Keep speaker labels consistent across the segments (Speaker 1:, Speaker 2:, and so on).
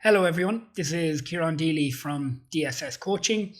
Speaker 1: Hello everyone, this is Ciaran Deely from DSS Coaching.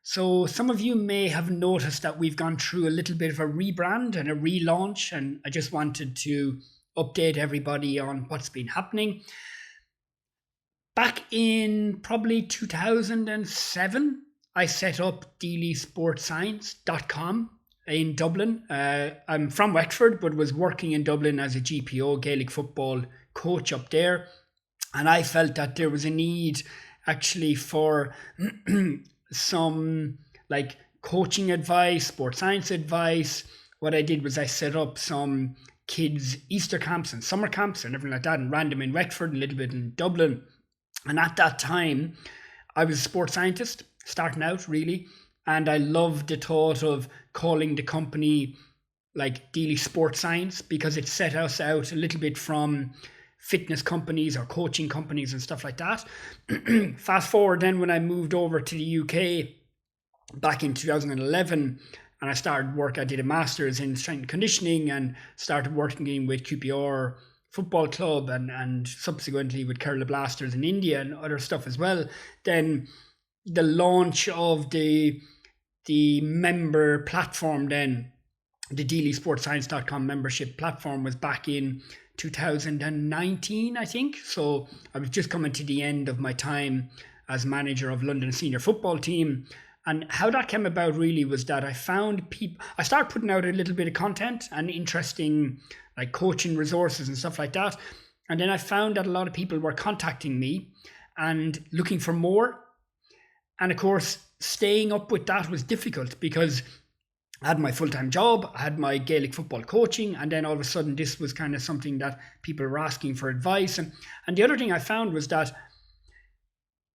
Speaker 1: So some of you may have noticed that we've gone through a little bit of a rebrand and a relaunch, and I just wanted to update everybody on what's been happening. Back in probably 2007, I set up DeelySportScience.com in Dublin. I'm from Wexford, but was working in Dublin as a GPO, Gaelic football coach up there. And I felt that there was a need actually for some like coaching advice, sports science advice. What I did was I set up some kids' Easter camps and summer camps and everything like that, and ran them in Wexford, a little bit in Dublin. And at that time, I was a sports scientist, starting out really. And I loved the thought of calling the company like DeelySportScience because it set us out a little bit from fitness companies or coaching companies and stuff like that. Fast forward then when I moved over to the UK back in 2011 and I started work, I did a master's in strength and conditioning and started working with QPR football club and subsequently with Kerala Blasters in India and other stuff as well. Then the launch of the member platform then, the DeelySportScience.com membership platform was back in 2019, I think. So I was just coming to the end of my time as manager of London senior football team. And how that came about really was that I found I started putting out a little bit of content and interesting like coaching resources and stuff like that. And then I found that a lot of people were contacting me and looking for more. And of course, staying up with that was difficult because I had my full-time job, I had my Gaelic football coaching, and then all of a sudden this was kind of something that people were asking for advice. And the other thing I found was that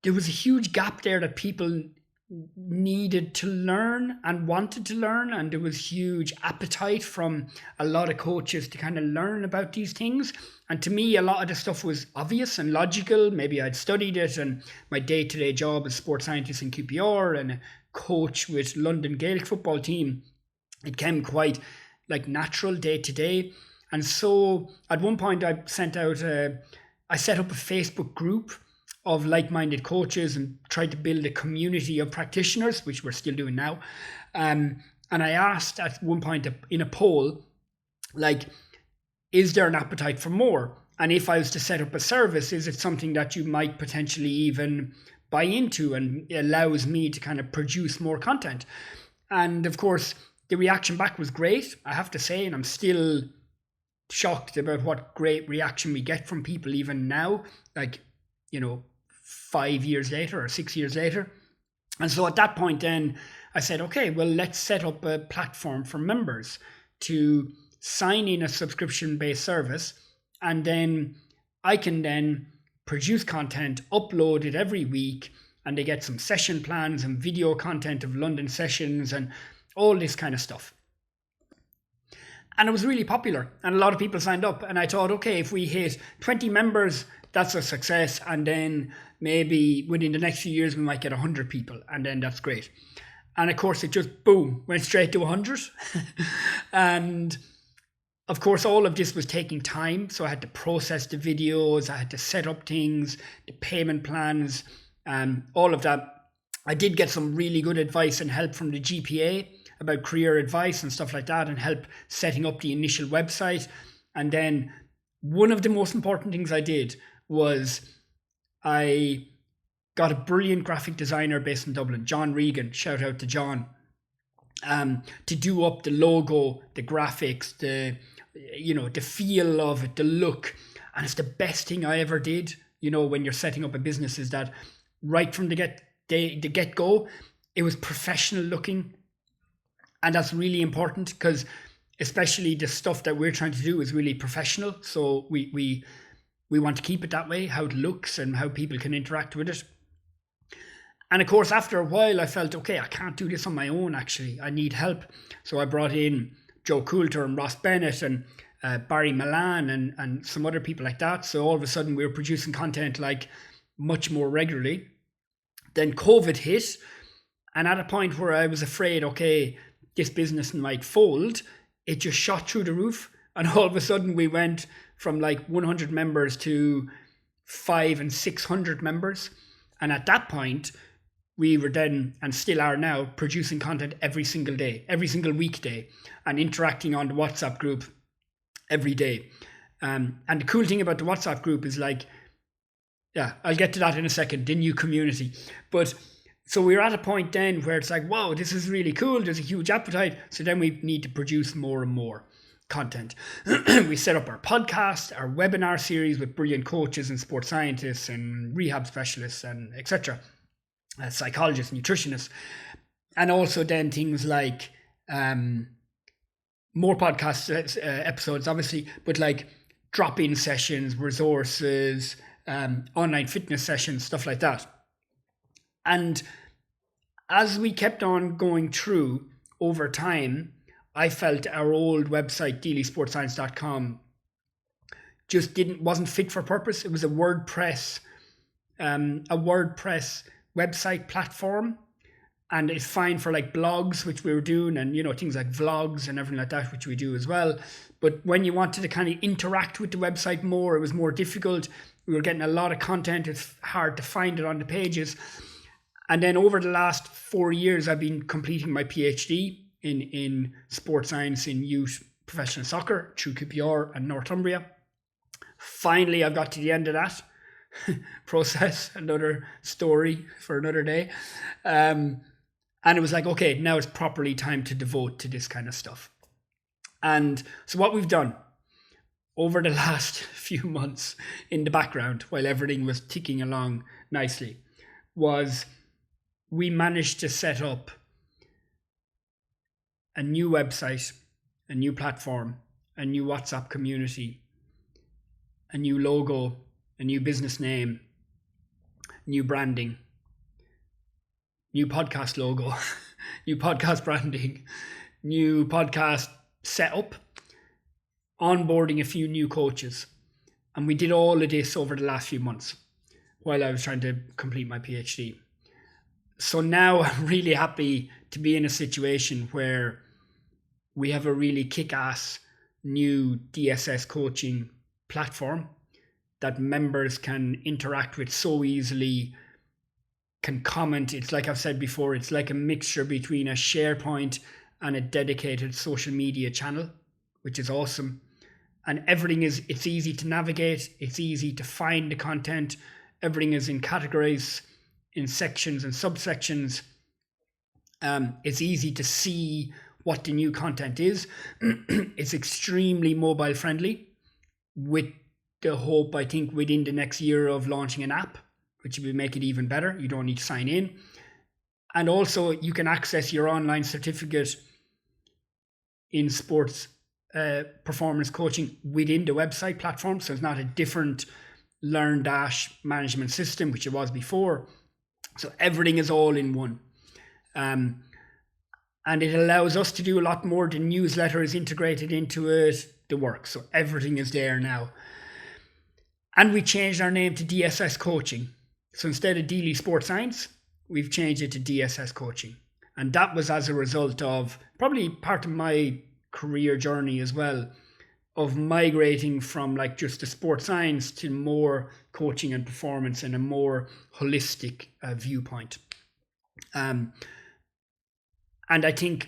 Speaker 1: there was a huge gap there that people needed to learn and wanted to learn, and there was huge appetite from a lot of coaches to kind of learn about these things. And to me, a lot of the stuff was obvious and logical. Maybe I'd studied it, and my day-to-day job as sports scientist in QPR and a coach with London Gaelic football team, it came quite like natural day to day. And so at one point I set up a Facebook group of like-minded coaches and tried to build a community of practitioners, which we're still doing now. And I asked at one point in a poll, like, is there an appetite for more? And if I was to set up a service, is it something that you might potentially even buy into and allows me to kind of produce more content? And of course, the reaction back was great, I have to say, and I'm still shocked about what great reaction we get from people even now, like, 5 years later or 6 years later. And so at that point then I said, okay, well, let's set up a platform for members to sign in a subscription-based service, and then I can then produce content, upload it every week, and they get some session plans and video content of London sessions and all this kind of stuff. And it was really popular and a lot of people signed up, and I thought, okay, if we hit 20 members, that's a success, and then maybe within the next few years we might get 100 people, and then that's great. And of course it just boom went straight to 100. And of course all of this was taking time, so I had to process the videos, I had to set up things, the payment plans, all of that. I did get some really good advice and help from the GPA about career advice and stuff like that, and help setting up the initial website. And then one of the most important things I did was I got a brilliant graphic designer based in Dublin, John Regan, shout out to John, to do up the logo, the graphics, the feel of it, the look. And it's the best thing I ever did, when you're setting up a business, is that right from the get-go, it was professional looking. And that's really important because especially the stuff that we're trying to do is really professional. So we want to keep it that way, how it looks and how people can interact with it. And of course, after a while, I felt, okay, I can't do this on my own, actually. I need help. So I brought in Joe Coulter and Ross Bennett and Barry Milan and some other people like that. So all of a sudden, we were producing content like much more regularly. Then COVID hit. And at a point where I was afraid, okay, this business might fold, it just shot through the roof. And all of a sudden we went from like 100 members to 500 and 600 members. And at that point, we were then, and still are now, producing content every single day, every single weekday, and interacting on the WhatsApp group every day. And the cool thing about the WhatsApp group is like, yeah, I'll get to that in a second, the new community. But so we're at a point then where it's like, wow, this is really cool. There's a huge appetite. So then we need to produce more and more content. We set up our podcast, our webinar series with brilliant coaches and sports scientists and rehab specialists and etc. Psychologists, nutritionists. And also then things like more podcast episodes, obviously, but like drop-in sessions, resources, online fitness sessions, stuff like that. And as we kept on going through over time, I felt our old website, DeelySportScience.com, just wasn't fit for purpose. It was a WordPress website platform, and it's fine for like blogs, which we were doing, and things like vlogs and everything like that, which we do as well. But when you wanted to kind of interact with the website more, it was more difficult. We were getting a lot of content. It's hard to find it on the pages. And then over the last 4 years, I've been completing my PhD in sports science in youth professional soccer through QPR and Northumbria. Finally, I've got to the end of that process, another story for another day. And it was like, okay, now it's properly time to devote to this kind of stuff. And so what we've done over the last few months in the background, while everything was ticking along nicely, was we managed to set up a new website, a new platform, a new WhatsApp community, a new logo, a new business name, new branding, new podcast logo, new podcast branding, new podcast setup, onboarding a few new coaches. And we did all of this over the last few months while I was trying to complete my PhD. So now I'm really happy to be in a situation where we have a really kick-ass new DSS coaching platform that members can interact with so easily, can comment. It's like I've said before, it's like a mixture between a SharePoint and a dedicated social media channel, which is awesome. And everything it's easy to navigate. It's easy to find the content. Everything is in categories, in sections and subsections. It's easy to see what the new content is. It's extremely mobile friendly, with the hope, I think, within the next year of launching an app, which will make it even better. You don't need to sign in. And also you can access your online certificate in sports performance coaching within the website platform. So it's not a different Learn Dash management system, which it was before. So everything is all in one. And it allows us to do a lot more. The newsletter is integrated into it, the work. So everything is there now. And we changed our name to DSS Coaching. So instead of DeelySportScience, we've changed it to DSS Coaching. And that was as a result of probably part of my career journey as well, of migrating from like just the sports science to more coaching and performance and a more holistic viewpoint. And I think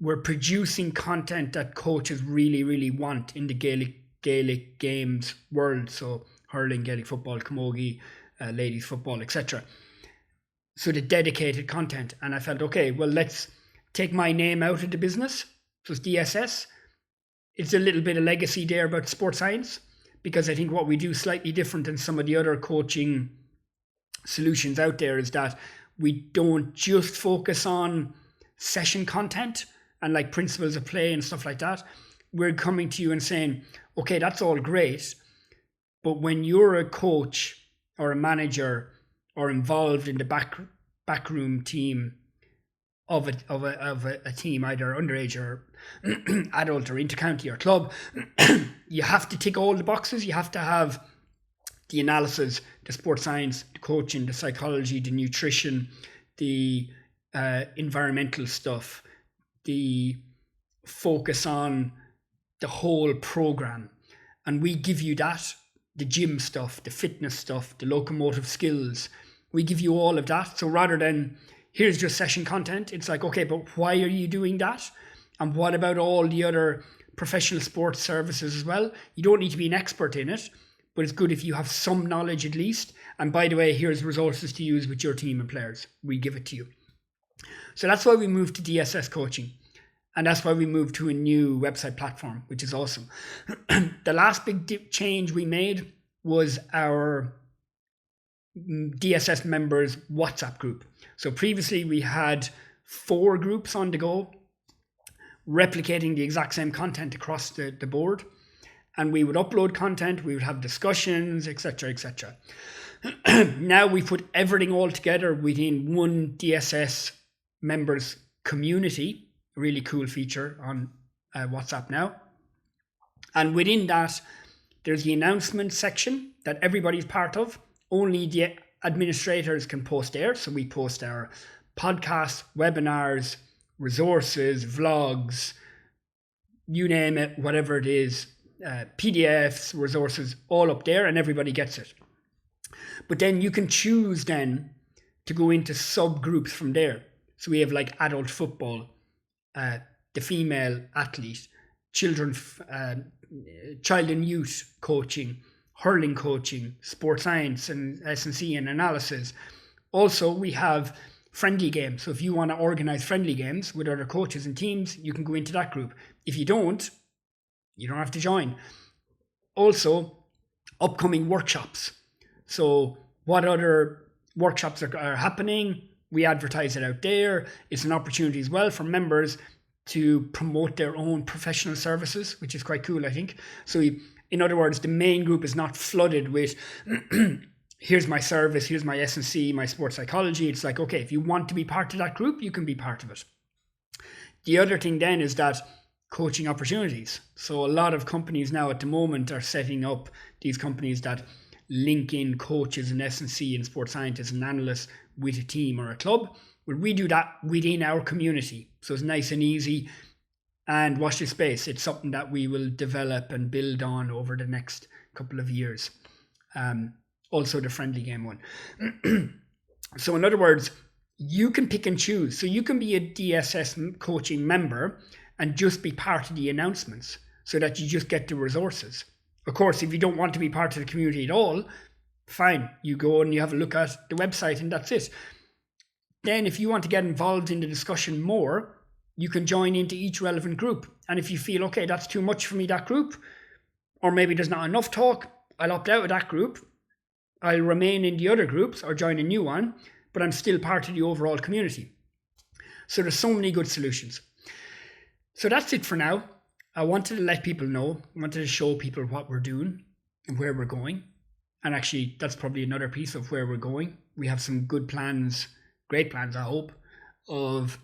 Speaker 1: we're producing content that coaches really, really want in the Gaelic games world. So hurling, Gaelic football, camogie, ladies football, etc. So the dedicated content. And I felt, okay, well, let's take my name out of the business. So it's DSS. It's a little bit of legacy there about sports science, because I think what we do slightly different than some of the other coaching solutions out there is that we don't just focus on session content and like principles of play and stuff like that. We're coming to you and saying, okay, that's all great, but when you're a coach or a manager or involved in the backroom team of a team, either underage or adult or intercounty or club, you have to tick all the boxes. You have to have the analysis, the sports science, the coaching, the psychology, the nutrition, the environmental stuff, the focus on the whole program. And we give you that the gym stuff, the fitness stuff, the locomotive skills. We give you all of that. So rather than here's just session content, it's like, okay, but why are you doing that? And what about all the other professional sports services as well? You don't need to be an expert in it, but it's good if you have some knowledge at least. And by the way, here's resources to use with your team and players. We give it to you. So that's why we moved to DSS Coaching. And that's why we moved to a new website platform, which is awesome. The last big change we made was our DSS members WhatsApp group. So previously we had 4 groups on the go, replicating the exact same content across the board. And we would upload content, we would have discussions, etc., etc. Now we put everything all together within one DSS members community. Really cool feature on WhatsApp now. And within that, there's the announcement section that everybody's part of. Only the administrators can post there. So we post our podcasts, webinars, resources, vlogs, you name it, whatever it is, PDFs, resources, all up there, and everybody gets it. But then you can choose then to go into subgroups from there. So we have like adult football, the female athlete, child and youth coaching, hurling coaching, sports science and S&C and analysis. Also, we have friendly games. So if you want to organize friendly games with other coaches and teams, you can go into that group. If you don't have to join. Also, upcoming workshops. So what other workshops are happening? We advertise it out there. It's an opportunity as well for members to promote their own professional services, which is quite cool, I think. So in other words, the main group is not flooded with, here's my service, here's my S&C, my sports psychology. It's like, okay, if you want to be part of that group, you can be part of it. The other thing then is that coaching opportunities. So a lot of companies now at the moment are setting up these companies that link in coaches and S&C and sports scientists and analysts with a team or a club. Well, we do that within our community. So it's nice and easy. And watch this space. It's something that we will develop and build on over the next couple of years. Also the friendly game one. So in other words, you can pick and choose. So you can be a DSS coaching member and just be part of the announcements so that you just get the resources. Of course, if you don't want to be part of the community at all, fine. You go and you have a look at the website and that's it. Then if you want to get involved in the discussion more, you can join into each relevant group. And if you feel, okay, that's too much for me, that group, or maybe there's not enough talk, I'll opt out of that group. I'll remain in the other groups or join a new one, but I'm still part of the overall community. So there's so many good solutions. So that's it for now. I wanted to let people know, I wanted to show people what we're doing and where we're going. And actually, that's probably another piece of where we're going. We have some good plans, great plans, I hope, of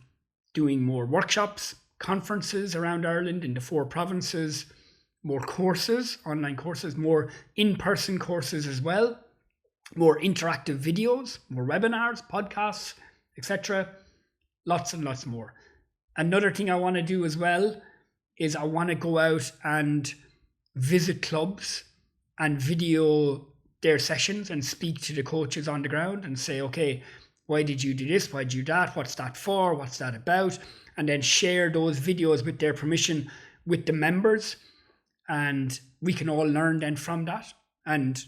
Speaker 1: doing more workshops, conferences around Ireland in the 4 provinces, more courses, online courses, more in-person courses as well, more interactive videos, more webinars, podcasts, etc. Lots and lots more. Another thing I want to do as well is I want to go out and visit clubs and video their sessions and speak to the coaches on the ground and say, okay, why did you do this? Why did you do that? What's that for? What's that about? And then share those videos with their permission with the members. And we can all learn then from that. And,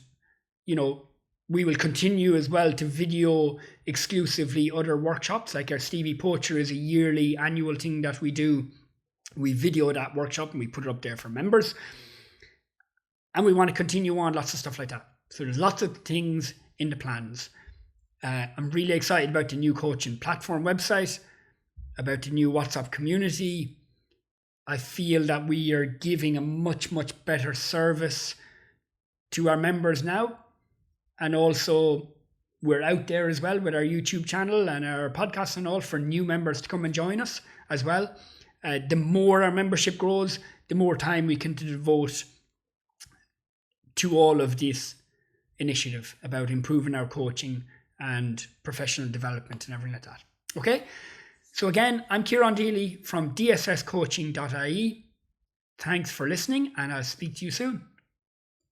Speaker 1: you know, we will continue as well to video exclusively other workshops. Like our Stevie Poacher is a yearly annual thing that we do. We video that workshop and we put it up there for members. And we want to continue on lots of stuff like that. So there's lots of things in the plans. I'm really excited about the new coaching platform website, about the new WhatsApp community. I feel that we are giving a much, much better service to our members now. And also we're out there as well with our YouTube channel and our podcasts and all for new members to come and join us as well. The more our membership grows, the more time we can devote to all of this initiative about improving our coaching and professional development and everything like that. Okay, so again, I'm Ciaran Deely from DSScoaching.ie. Thanks for listening, and I'll speak to you soon.